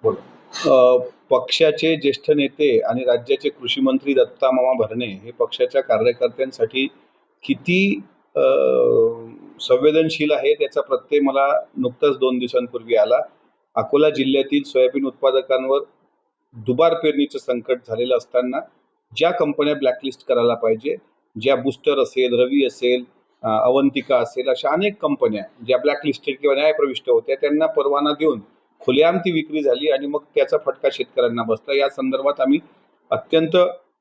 बोला. पक्षाचे ज्येष्ठ नेते आणि राज्याचे कृषी मंत्री दत्ता मामा भरणे हे पक्षाच्या कार्यकर्त्यांसाठी किती अ, संवेदनशील आहे त्याचा प्रत्यय मला नुकताच 2 दिवसांपूर्वी आला. अकोला जिल्ह्यातील सोयाबीन उत्पादकांवर दुबार पेरणीचं संकट झालेलं असताना ज्या कंपन्या ब्लॅकलिस्ट करायला पाहिजे, ज्या बूस्टर असेल, रवी असेल, अवंतिका असेल, अशा अनेक कंपन्या ज्या ब्लॅकलिस्टेड किंवा न्यायप्रविष्ट होत्या त्यांना परवाना देऊन खुलेआम ती विक्री झाली आणि मग त्याचा फटका शेतकऱ्यांना बसला. या संदर्भात आम्ही अत्यंत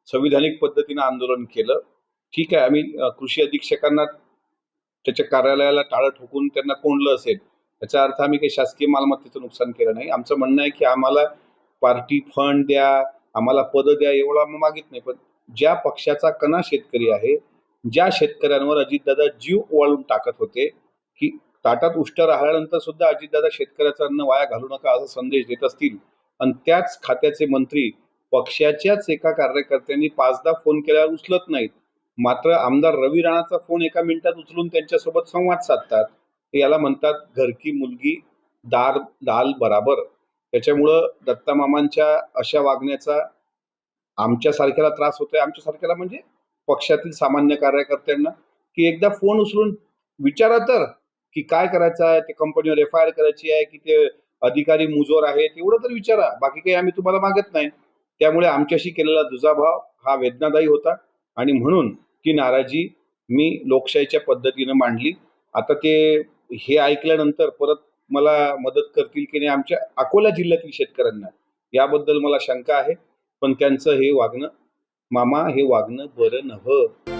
संविधानिक पद्धतीनं आंदोलन केलं. ठीक आहे, आम्ही कृषी अधीक्षकांना त्याच्या कार्यालयाला टाळं ठोकून त्यांना कोंडलं असेल, याचा अर्थ आम्ही काही शासकीय मालमत्तेचं नुकसान केलं नाही. आमचं म्हणणं आहे की आम्हाला पार्टी फंड द्या, आम्हाला पदं द्या, एवढं आम्ही मागित नाही. पण ज्या पक्षाचा कणा शेतकरी आहे, ज्या शेतकऱ्यांवर अजितदादा जीव ओवाळून टाकत होते, की ताटात उष्ट राहिल्यानंतर सुद्धा अजितदादा शेतकऱ्याचं अन्न वाया घालू नका असा संदेश देत असतील आणि त्याच खात्याचे मंत्री पक्षाच्याच एका कार्यकर्त्यांनी 5दा फोन केल्यावर उचलत नाहीत, मात्र आमदार रवी राणाचा फोन एका मिनिटात उचलून त्यांच्यासोबत संवाद साधतात. याला म्हणतात घर की मुलगी दाल बराबर. त्याच्यामुळं दत्ता मामांच्या अशा वागण्याचा आमच्यासारख्याला त्रास होतोय. आमच्यासारख्याला म्हणजे पक्षातील सामान्य कार्यकर्त्यांना, की एकदा फोन उचलून विचारा तर, की काय करायचं आहे, ते कंपनीवर एफ-आय-आर करायची आहे, की ते अधिकारी मुजोर आहेत, एवढं तर विचारा. बाकी काही आम्ही तुम्हाला मागत नाही. त्यामुळे आमच्याशी केलेला दुजाभाव हा वेदनादायी होता आणि म्हणून ती नाराजी मी लोकशाहीच्या पद्धतीनं मांडली. आता ते हे ऐकल्यानंतर परत मला मदत करतील की नाही आमच्या अकोला जिल्ह्यातील शेतकऱ्यांना, याबद्दल मला शंका आहे. पण त्यांचं हे वागणं, मामा हे वागणं बरं नव्हं.